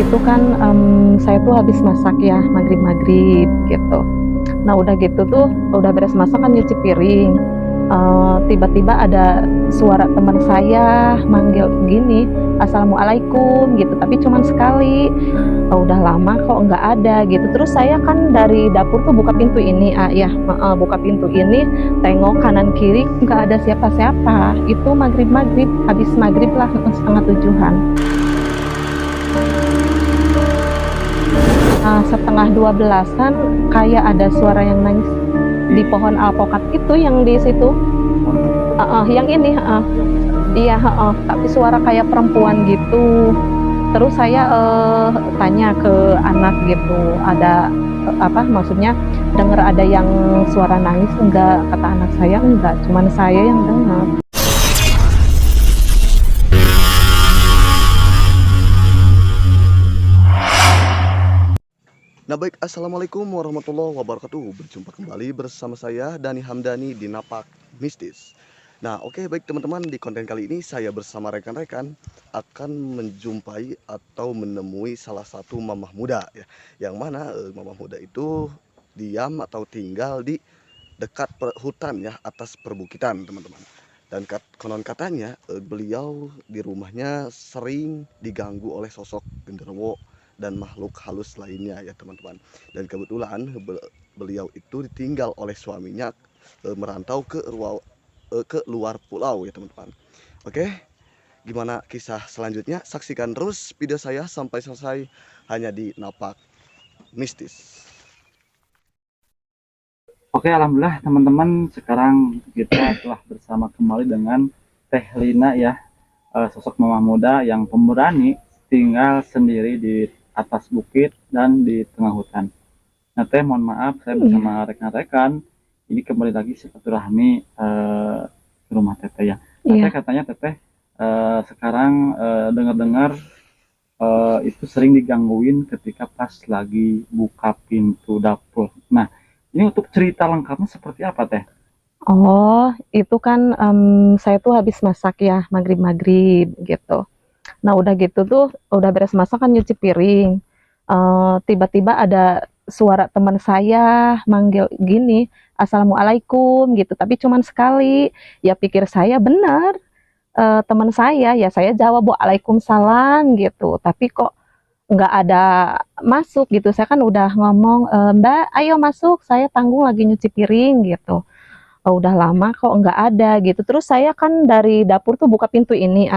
itu kan saya tuh habis masak ya, maghrib-maghrib gitu. Nah udah gitu tuh, udah beres masak kan nyuci piring, tiba-tiba ada suara teman saya manggil gini, "Assalamualaikum," gitu, tapi cuman sekali. Udah lama kok nggak ada gitu. Terus saya kan dari dapur tuh buka pintu ini, buka pintu ini, tengok kanan kiri nggak ada siapa-siapa. Itu maghrib-maghrib, habis maghrib lah, setengah tujuhan. Setengah 12-an kayak ada suara yang nangis di pohon alpokat itu yang di situ. Yang ini, iya, tapi suara kayak perempuan gitu. Terus saya tanya ke anak gitu, ada apa maksudnya, dengar ada yang suara nangis enggak? Kata anak saya enggak, cuman saya yang dengar. Nah baik, Assalamualaikum warahmatullahi wabarakatuh. Berjumpa kembali bersama saya Dani Hamdani di Napak Mistis. Nah oke, baik teman-teman, di konten kali ini saya bersama rekan-rekan akan menjumpai atau menemui salah satu mamah muda ya. Yang mana mamah muda itu diam atau tinggal di dekat hutan ya, atas perbukitan teman-teman. Dan konon katanya beliau di rumahnya sering diganggu oleh sosok genderuwo dan makhluk halus lainnya ya teman-teman. Dan kebetulan beliau itu ditinggal oleh suaminya merantau ke luar pulau ya teman-teman. Oke, gimana kisah selanjutnya? Saksikan terus video saya sampai selesai hanya di Napak Mistis. Oke, alhamdulillah teman-teman, sekarang kita telah bersama kembali dengan Teh Lina ya, sosok mama muda yang pemberani tinggal sendiri di atas bukit dan di tengah hutan. Nah Teh, mohon maaf saya bersama rekan-rekan ini kembali lagi silaturahmi ke rumah Teteh ya. Teteh katanya Teteh sekarang dengar-dengar itu sering digangguin ketika pas lagi buka pintu dapur. Nah, ini untuk cerita lengkapnya seperti apa Teh? Oh, itu kan saya tuh habis masak ya, maghrib-maghrib gitu. Nah udah gitu tuh, udah beres masak kan nyuci piring, tiba-tiba ada suara teman saya manggil gini, "Assalamualaikum," gitu, tapi cuman sekali. Ya pikir saya benar, teman saya, ya saya jawab, "Waalaikumsalam," gitu, tapi kok nggak ada masuk gitu. Saya kan udah ngomong, "Mbak, ayo masuk, saya tanggung lagi nyuci piring," gitu. Udah lama kok nggak ada gitu. Terus saya kan dari dapur tuh buka pintu ini,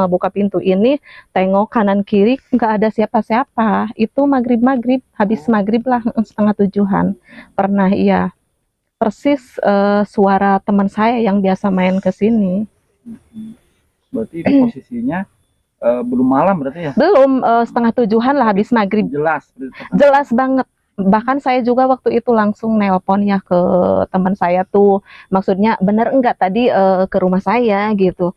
buka pintu ini, tengok kanan kiri nggak ada siapa-siapa. Itu maghrib-maghrib, habis maghrib lah, setengah tujuhan. Pernah, iya. Persis suara teman saya yang biasa main ke sini. Berarti ini posisinya belum malam berarti ya? Belum, setengah tujuhan lah, habis maghrib. Jelas. Jelas banget. Bahkan saya juga waktu itu langsung nelpon ya ke teman saya tuh, maksudnya bener enggak tadi ke rumah saya gitu.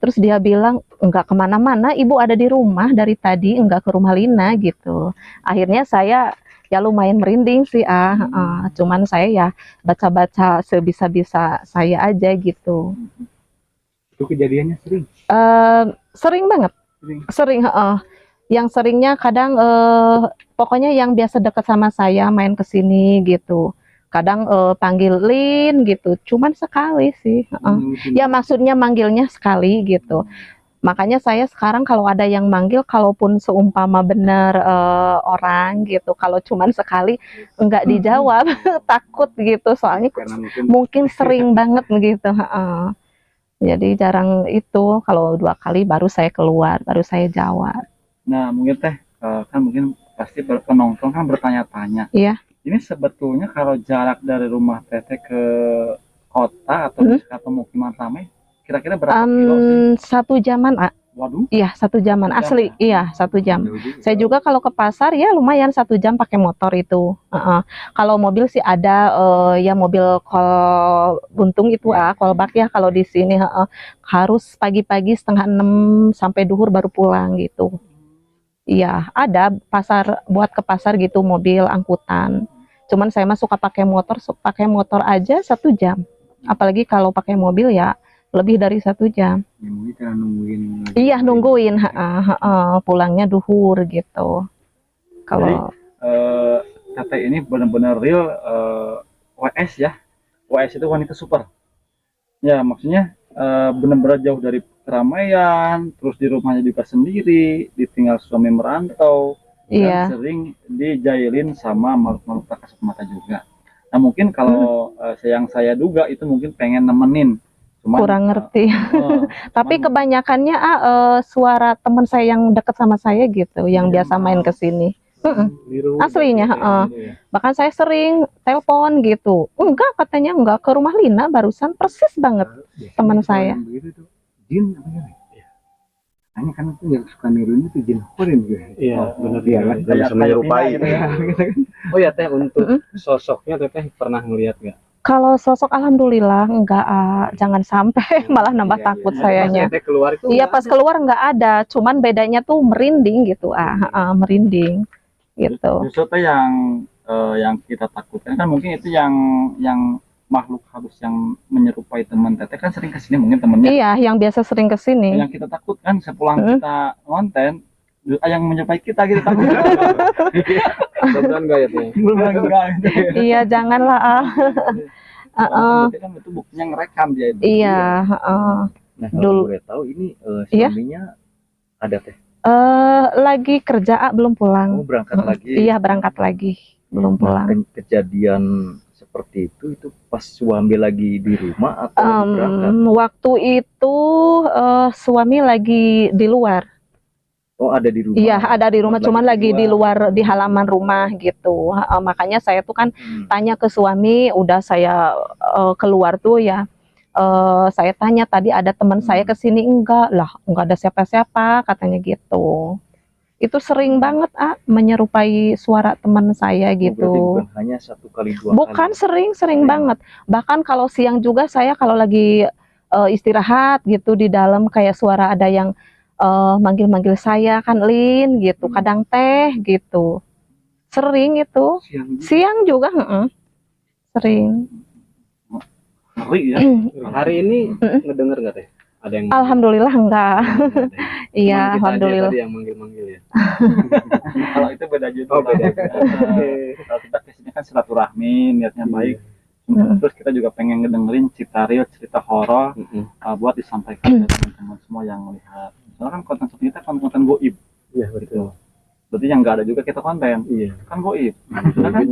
Terus dia bilang, "Enggak kemana-mana, ibu ada di rumah dari tadi, enggak ke rumah Lina," gitu. Akhirnya saya ya lumayan merinding sih, cuman saya ya baca-baca sebisa-bisa saya aja gitu. Itu kejadiannya sering? Sering banget, sering, yang seringnya kadang pokoknya yang biasa dekat sama saya main ke sini gitu. Kadang panggil Lin gitu, cuman sekali sih, ya maksudnya manggilnya sekali gitu. Makanya saya sekarang kalau ada yang manggil, kalaupun seumpama bener orang gitu, kalau cuman sekali enggak dijawab, takut gitu, soalnya mungkin sering banget gitu, jadi jarang itu, kalau 2 kali baru saya keluar, baru saya jawab. Nah mungkin Teh, kan mungkin pasti penonton kan bertanya-tanya. Iya. Ini sebetulnya kalau jarak dari rumah Teteh ke kota atau ke pemukiman ramai, kira-kira berapa kilo sih? 1 jaman, Waduh. Iya, 1 jaman asli, iya 1 jam. Saya juga kalau ke pasar ya lumayan 1 jam pakai motor itu. Kalau mobil sih ada ya mobil kol buntung itu, kolbak ya kalau di sini, harus pagi-pagi setengah 6 sampai duhur baru pulang gitu. Iya, ada pasar buat ke pasar gitu, mobil angkutan. Cuman saya mah suka pakai motor aja 1 jam. Apalagi kalau pakai mobil ya lebih dari 1 jam. Ya, mungkin karena nungguin lagi. Iya nungguin, pulangnya duhur gitu. Kalau Teteh ini benar-benar real WS ya. WS itu wanita super. Ya maksudnya benar-benar jauh dari keramaian, terus di rumahnya juga sendiri, ditinggal suami merantau, iya, dan sering dijailin sama makhluk-makhluk tak kasat mata juga. Nah mungkin kalau yang saya duga itu mungkin pengen nemenin, cuman kurang ngerti. Tapi cuman kebanyakannya suara teman saya yang dekat sama saya gitu, yang biasa main ke sini. Aslinya, bahkan saya sering telepon gitu. Enggak, katanya enggak, ke rumah Lina barusan persis banget teman saya. begitu tuh jin apa ya? Hanya kan itu yang suka niruin itu jin horin gitu. Iya, benar. Iya, Kan? yang bisa menyerupai. Gitu ya. Oh ya teh, untuk sosoknya teteh pernah ngelihat nggak? Kalau sosok alhamdulillah enggak, jangan sampai malah nambah Iya, takut iya. sayanya. Pas teteh keluar itu Iya, nggak pas ada. keluar enggak ada, cuman bedanya tuh merinding gitu, merinding gitu. Justru tuh yang kita takutkan kan mungkin itu yang makhluk halus yang menyerupai teman teteh kan sering kesini mungkin temennya. Iya, yang biasa sering ke sini. Yang kita takutkan sepulang kita ngonten yang menyerupai kita gitu takut. Mudah-mudahan nggak ya teh. Belum enggak gitu. Iya, janganlah. Berarti kan itu buktinya ngerekam dia itu. Iya, Nah, Dulu. kalau boleh tahu ini Iya. suaminya ada teh? lagi kerja, belum Oh, pulang. berangkat lagi. Iya, berangkat lagi, belum Nah, pulang. kejadian seperti itu pas suami lagi di rumah atau lagi berangkat? Waktu itu suami lagi di luar. Oh, ada di rumah. Iya, ada di rumah, cuman lagi di luar. luar di halaman rumah gitu. Makanya saya tuh kan Hmm. tanya ke suami, udah saya keluar tuh ya. Saya tanya tadi ada teman saya ke sini, enggak ada siapa-siapa katanya gitu. Itu sering banget menyerupai suara teman saya Oh, berarti gitu. bukan hanya 1 kali 2 Bukan, kali. sering banget. Bahkan kalau siang juga saya kalau lagi istirahat gitu di dalam kayak suara ada yang manggil-manggil saya kan, Lin gitu, kadang teh gitu. Sering itu. Siang juga, sering. Ngeri ya. Hari ini ngedenger nggak teh? Ada yang Alhamdulillah enggak. Iya, Cuman kita aja alhamdulillah. tadi yang manggil-manggil ya. Kalau itu beda judul. Oh, beda. Kalau kita kesini kan silaturahmi, niatnya baik. Terus kita juga pengen ngedengerin cerita real, cerita horor buat disampaikan ke teman-teman semua yang melihat. Soalnya kan konten seperti itu kan konten goib. Iya, betul. Berarti yang nggak ada juga kita konten. Iya. Kan goib. Mungkin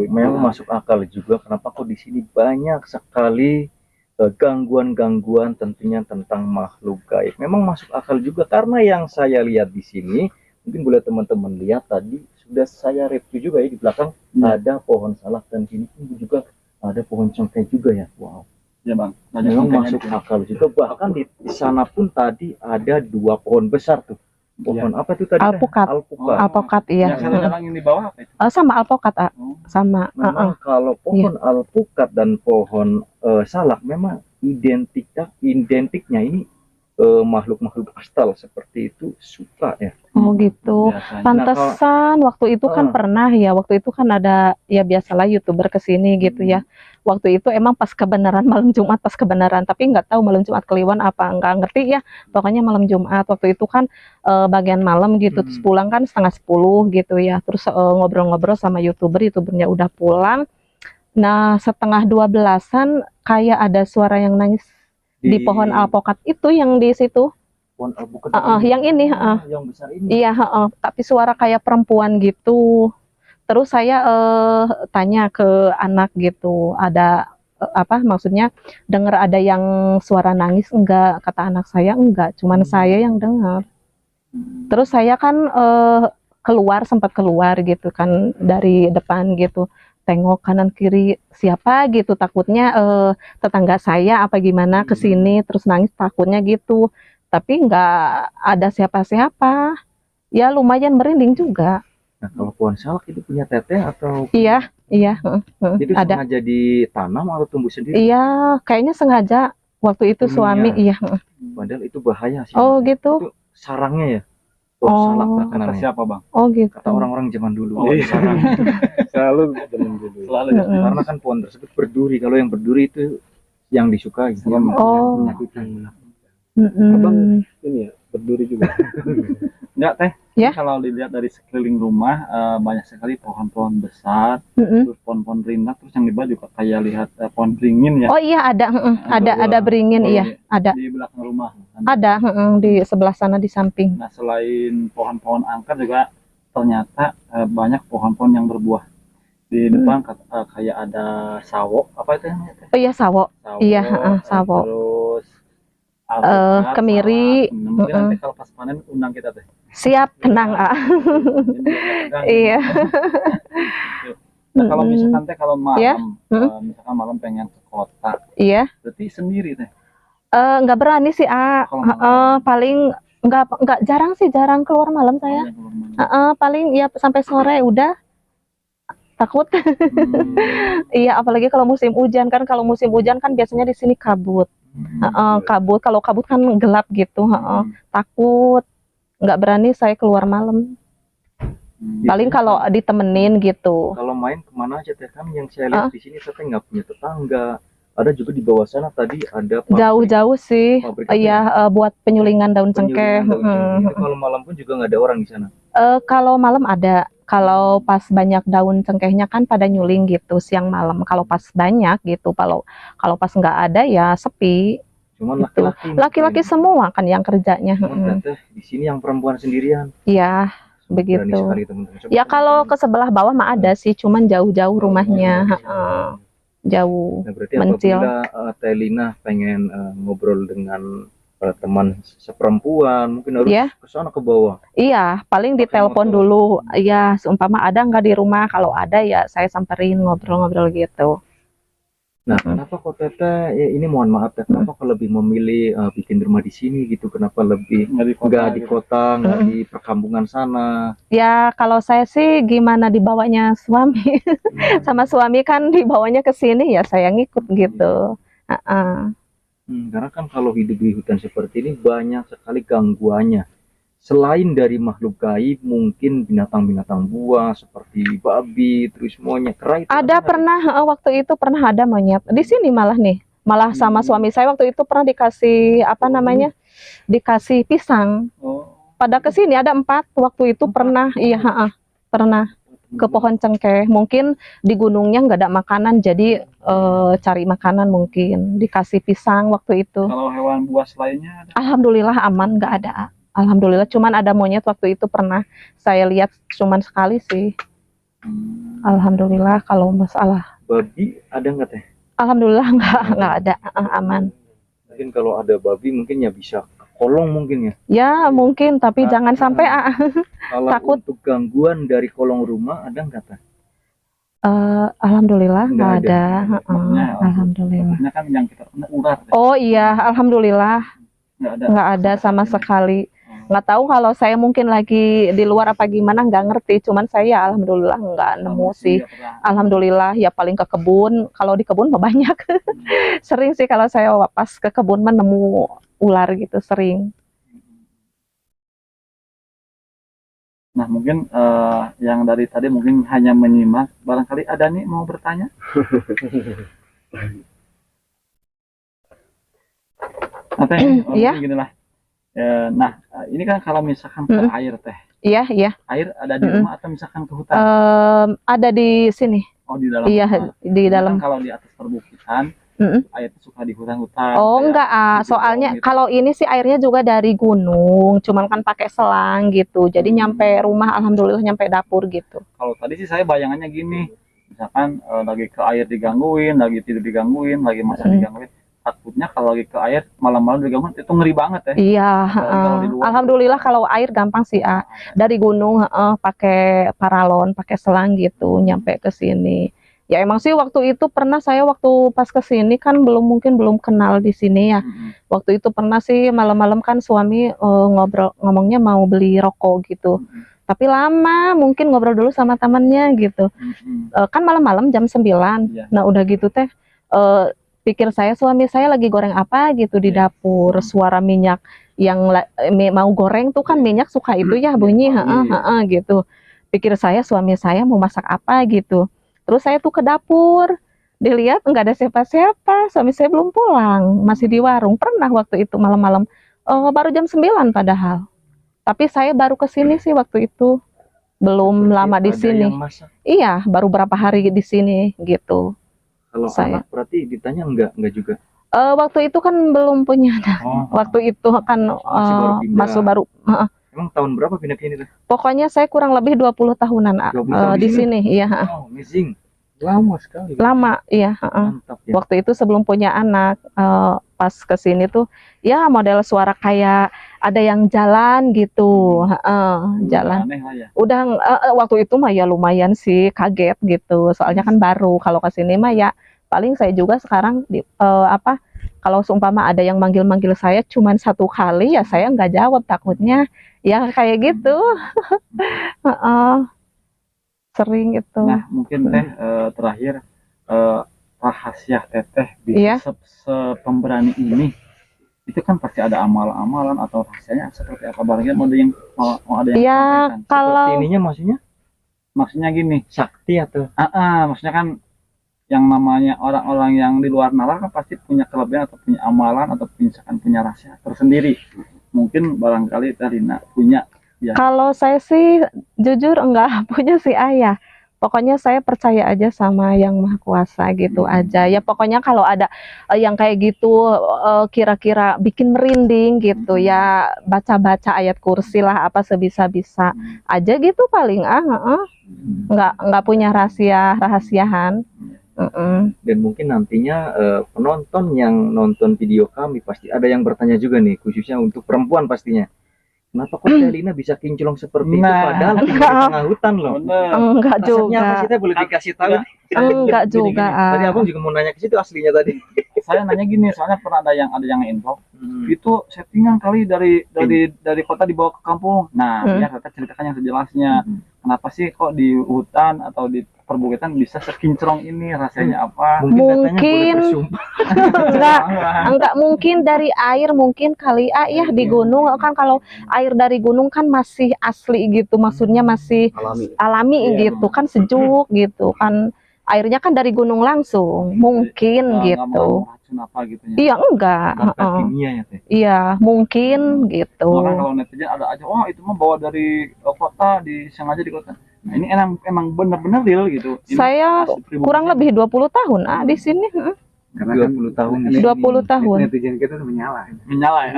memang masuk akal juga kenapa kok di sini banyak sekali gangguan-gangguan tentunya tentang makhluk gaib. Memang masuk akal juga karena yang saya lihat di sini, mungkin boleh teman-teman lihat tadi sudah saya review juga ya di belakang ada pohon salak dan sini pun juga ada pohon cengkeh juga ya. Wow. Ya bang. Banyak Memang cengkehnya masuk di sini. akal juga. Bahkan di sana pun tadi ada 2 pohon besar tuh. Pohon apa itu tadi? Alpukat. Alpukat. Alpukat, iya. Yang saya jalangin di bawah apa itu? Sama alpukat, sama. Memang kalau pohon alpukat dan pohon salak memang identiknya ini makhluk-makhluk astral seperti itu suka ya. Oh gitu. Biasanya. Pantesan waktu itu kan pernah ya, waktu itu kan ada ya biasalah YouTuber kesini gitu ya. Waktu itu emang pas kebenaran malam Jumat, pas kebenaran, tapi nggak tahu malam Jumat Kliwon apa, nggak ngerti ya. Pokoknya malam Jumat waktu itu kan bagian malam gitu, terus pulang kan 9:30 gitu ya. Terus ngobrol-ngobrol sama YouTubernya udah pulang. Nah 11:30-an kayak ada suara yang nangis di pohon alpukat itu yang di situ. Pohon alpukat Yang ini, yang besar ini. Iya, tapi suara kayak perempuan gitu. Terus saya tanya ke anak gitu, ada apa maksudnya dengar ada yang suara nangis enggak? Kata anak saya enggak, cuman saya yang dengar. Terus saya kan sempat keluar gitu kan dari depan gitu. Tengok kanan kiri siapa gitu, takutnya tetangga saya apa gimana kesini terus nangis takutnya gitu. Tapi enggak ada siapa-siapa. Ya lumayan merinding juga. Nah, kalau pohon salak itu punya teteh atau Iya, itu ada. sengaja ditanam atau tumbuh sendiri? Iya, kayaknya sengaja waktu itu suami, iya. Padahal itu bahaya sih. Oh gitu. Itu sarangnya ya. Pohon salak Oh, Kata namanya. siapa bang? oh gitu. Kata orang-orang zaman dulu. Oh, itu sarang. Selalu dengan dulu. Selalu ya. Karena kan pohon tersebut berduri. Kalau yang berduri itu yang disukai. Oh. penyakit yang menakutkan. Mm-mm. Abang ini ya berduri juga. Enggak teh. Ya. Kalau dilihat dari sekeliling rumah banyak sekali pohon-pohon besar, Mm-mm. terus pohon-pohon rindang, terus yang di bawah juga kayak lihat pohon beringin ya. Oh iya ada, ada beringin, Kalau iya ada. di belakang rumah. Ada, di sebelah sana di samping. Nah, selain pohon-pohon angka juga ternyata banyak pohon-pohon yang berbuah. Di depan kayak ada sawo, apa itu namanya teh? Oh iya sawo. Sawo, Iya, sawo. terus alpukat, Kemiri. salak. Nah, mungkin nanti kalau pas panen undang kita teh. Siap, tenang ah. Jadi biar nggak tegang, Iya. gitu. Nah, kalau misalkan teh kalau Ya. malam, misalkan malam pengen ke kota, Iya. berarti sendiri teh. Nggak berani sih, Kalau malam. paling nggak jarang sih, jarang keluar malam saya. Yang keluar malam. Paling ya sampai sore udah takut. Iya, apalagi kalau musim hujan kan. Kalau musim hujan kan biasanya di sini kabut. Kabut. Kalau kabut kan gelap gitu. Takut. Nggak berani saya keluar malam. Paling kalau ditemenin gitu. Kalau main kemana aja teh? Kan yang saya lihat di sini teh nggak punya tetangga. Ada juga di bawah sana tadi ada pabrik. Jauh-jauh sih. Pabrik Iya, buat penyulingan daun cengkeh. Penyulingan daun cengkeh. Itu kalau malam pun juga nggak ada orang di sana. Kalau malam ada. Kalau pas banyak daun cengkehnya kan pada nyuling gitu siang malam. Kalau pas banyak gitu. Kalau pas nggak ada ya sepi. Cuman Gitu. laki-laki. Laki-laki semua kan yang kerjanya. Cuman teh di sini yang perempuan sendirian. Iya, Berani begitu. sekali teman-teman. Coba Ya kalau teman-teman. ke sebelah bawah mah ada sih, cuman jauh-jauh rumahnya. Jauh. Nah, berarti mencil. apabila Teh Lina pengen ngobrol dengan teman seperempuan, mungkin harus Ya. ke sana ke bawah. Iya, paling Pakai ditelepon motor. dulu. Iya, seumpama ada nggak di rumah. Kalau ada ya saya samperin ngobrol-ngobrol gitu. Nah, kenapa kok Teteh, ya ini mohon maaf Teh, kenapa kok lebih memilih bikin rumah di sini gitu? Kenapa lebih Nggak di kota. nggak di gitu. kota, nggak di perkampungan sana? Ya kalau saya sih gimana dibawanya suami. Sama suami kan dibawanya ke sini ya saya ngikut gitu. Karena kan kalau hidup di hutan seperti ini banyak sekali gangguannya. Selain dari makhluk gaib, mungkin binatang-binatang buas seperti babi, terus monyet, kera itu Ada pernah waktu itu pernah ada monyet di sini malah nih. Malah sama suami saya waktu itu pernah dikasih apa namanya? Dikasih pisang. Oh, Pada kesini ada 4 waktu itu pernah. Iya, pernah ke pohon cengkeh. Mungkin di gunungnya nggak ada makanan jadi cari makanan mungkin dikasih pisang waktu itu. kalau hewan buas lainnya ada. Alhamdulillah aman, nggak ada. Alhamdulillah, cuman ada monyet waktu itu pernah saya lihat cuman sekali sih. Alhamdulillah kalau masalah. babi ada nggak Teh? Alhamdulillah nggak ada, aman. Mungkin kalau ada babi mungkin ya bisa ke kolong mungkin ya. Ya mungkin, tapi jangan sampai Kalau takut. untuk gangguan dari kolong rumah ada nggak Teh? Alhamdulillah nggak Nggak ada. Maksudnya, Alhamdulillah. Maksudnya kan yang kita pernah ular. Teh. Oh iya, alhamdulillah Nggak ada. nggak ada sama sekali. Nggak tahu kalau saya mungkin lagi di luar apa gimana, nggak ngerti. Cuman saya alhamdulillah nggak nemu sih. Alhamdulillah ya paling ke kebun. Kalau di kebun mah banyak. Sering sih kalau saya pas ke kebun mah nemu ular gitu sering. Nah mungkin yang dari tadi mungkin hanya menyimak. Barangkali ada nih mau bertanya? Oke, Iya. gini lah. Nah, ini kan kalau misalkan ke air teh, Iya, iya. air ada di rumah atau misalkan ke hutan? Ada di sini. Oh di dalam. Iya, rumah. di Karena dalam. kan kalau di atas perbukitan, air itu suka di hutan-hutan. Oh kayak enggak, di soalnya gorong gitu. kalau ini sih airnya juga dari gunung, cuman kan pakai selang gitu. Jadi nyampe rumah alhamdulillah nyampe dapur gitu. Kalau tadi sih saya bayangannya gini, misalkan lagi ke air digangguin, lagi tidur digangguin, lagi masak digangguin. Takutnya kalau lagi ke air malam-malam digangguin itu ngeri banget ya. Iya, Kalau di luar alhamdulillah kalau air gampang sih, dari gunung pakai paralon, pakai selang gitu nyampe ke sini. Ya emang sih waktu itu pernah saya waktu pas ke sini kan mungkin belum kenal di sini ya. Waktu itu pernah sih malam-malam kan suami ngomongnya mau beli rokok gitu. Tapi lama mungkin ngobrol dulu sama temannya gitu. Kan malam-malam jam 9. Iya. Nah udah gitu teh pikir saya suami saya lagi goreng apa gitu di dapur, suara minyak yang mau goreng tuh kan minyak suka itu ya bunyi, gitu. Pikir saya suami saya mau masak apa gitu. Terus saya tuh ke dapur dilihat nggak ada siapa-siapa, suami saya belum pulang, masih di warung. Pernah waktu itu malam-malam, baru jam 9 padahal. Tapi saya baru ke sini sih waktu itu, belum Berarti lama di ada sini. yang masak. Iya, baru berapa hari di sini gitu. Kalau Saya. anak berarti ditanya enggak juga. Waktu itu kan belum punya anak. Oh, Waktu itu kan masih baru pindah. masuk baru. Emang tahun berapa pindah ke sini tuh? Pokoknya saya kurang lebih 20 tahunan 20 tahun di di sini. Iya, Oh, amazing. Lama sekali. lama. Iya. Mantap ya. Waktu itu sebelum punya anak, pas ke sini tuh, ya model suara kayak ada yang jalan gitu, jalan. Aneh lah ya. Udah waktu itu mah ya lumayan sih kaget gitu, soalnya kan baru. Kalau ke sini mah ya paling saya juga sekarang kalau seumpama ada yang manggil-manggil saya cuman 1 kali ya saya nggak jawab, takutnya ya kayak gitu. Sering gitu. Nah, mungkin Teh terakhir rahasia Teteh Iya. bisa sepemberani ini itu kan pasti ada amalan-amalan atau rahasianya seperti apa, barangnya mau ada yang mau ada yang Ya sampaikan. Seperti kalau ininya Maksudnya gini, sakti atau maksudnya kan yang namanya orang-orang yang di luar nalar kan pasti punya kelebihan atau punya amalan atau punya rahasia tersendiri. Mungkin barangkali Teh Lina punya. Kalau saya sih jujur enggak punya sih ayah. Pokoknya saya percaya aja sama Yang Maha Kuasa gitu aja. Ya pokoknya kalau ada yang kayak gitu kira-kira bikin merinding gitu ya, baca-baca ayat kursi lah apa sebisa-bisa aja gitu paling enggak punya rahasiahan. dan mungkin nantinya penonton yang nonton video kami pasti ada yang bertanya juga nih, khususnya untuk perempuan pastinya. Kenapa kok Teh Lina bisa kinclong seperti itu Nah, padahal tinggal di tengah hutan loh. Bener. Enggak Rasanya apa juga. sih Teh, boleh dikasih tahu? Enggak Gini, juga. Tadi abang juga mau nanya ke situ aslinya tadi. Saya nanya gini, soalnya pernah ada yang info Hmm. itu settingan kali dari kota dibawa ke kampung. Nah, ya Teteh ceritakan yang sejelasnya. Kenapa sih kok di hutan atau di perbukitan bisa sekinclong ini, rasanya apa? Mungkin katanya boleh Mungkin. bersumpah. Enggak mungkin dari air, mungkin kali ya di gunung kan, kalau air dari gunung kan masih asli gitu, maksudnya masih alami Iya, gitu kan, sejuk gitu kan, airnya kan dari gunung langsung, mungkin Nggak gitu. mengandung racun apa gitu ya. Iya enggak, Bakat kimia ya Teh. iya mungkin gitu. Makanya kalau netizen ada aja, oh itu mah bawa dari kota, disengaja di kota. Nah ini emang bener-bener real gitu. Ini Saya asli pribadi. kurang lebih 20 tahun di sini. Karena 20 tahun ini 20 tahun. netizen kita tuh menyala. Menyala ya.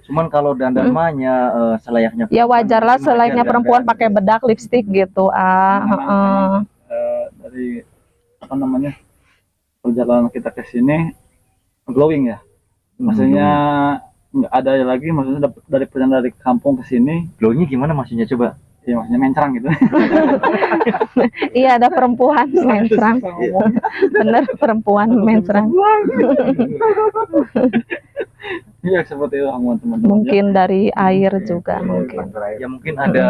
Cuman kalau dandan mahnya selayaknya Ya wajar lah, mungkin wajar selainnya dandan. perempuan pakai bedak, lipstik gitu. Memang, dari apa namanya perjalanan kita ke sini glowing ya. Maksudnya nggak ada lagi, maksudnya dari perjalanan dari kampung ke sini, Glownya gimana maksudnya coba? ya maksudnya mencrang gitu. Iya, ada perempuan mencrang. Bener, perempuan mencrang. Iya seperti itu teman-teman. Mungkin dari air juga mungkin. Ya mungkin ada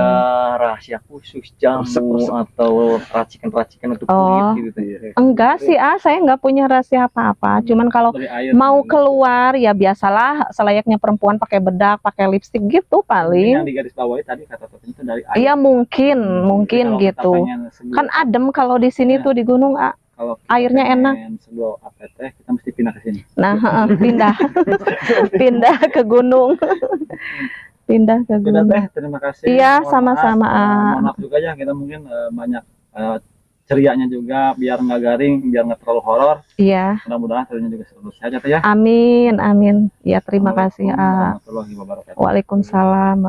rahasia khusus jamu atau racikan-racikan untuk Oh. kulit gitu Teh. Enggak sih, saya enggak punya rahasia apa-apa. Cuman kalau Dari air, mau keluar ya biasalah selayaknya perempuan, pakai bedak, pakai lipstik gitu yang paling. di garis bawahi tadi kata Teteh itu dari air. Iya mungkin Kalau gitu. kita pengen sebuah- Kan adem kalau di sini Ya. tuh di gunung, kalau kita airnya enak. pengen sebuah APT, kita mesti pindah ke sini. Nah, pindah pindah ke gunung. Pindah ke Sudah gunung. Teh, terima kasih. Iya, Mohon sama-sama. mohon maaf juga ya, kita mungkin banyak cerianya juga, biar nggak garing, biar nggak terlalu horor. Iya, Mudah-mudahan ceritanya juga seru saja Teh ya. amin, amin. Ya, terima kasih. Assalamualaikum warahmatullahi wabarakatuh. Waalaikumsalam.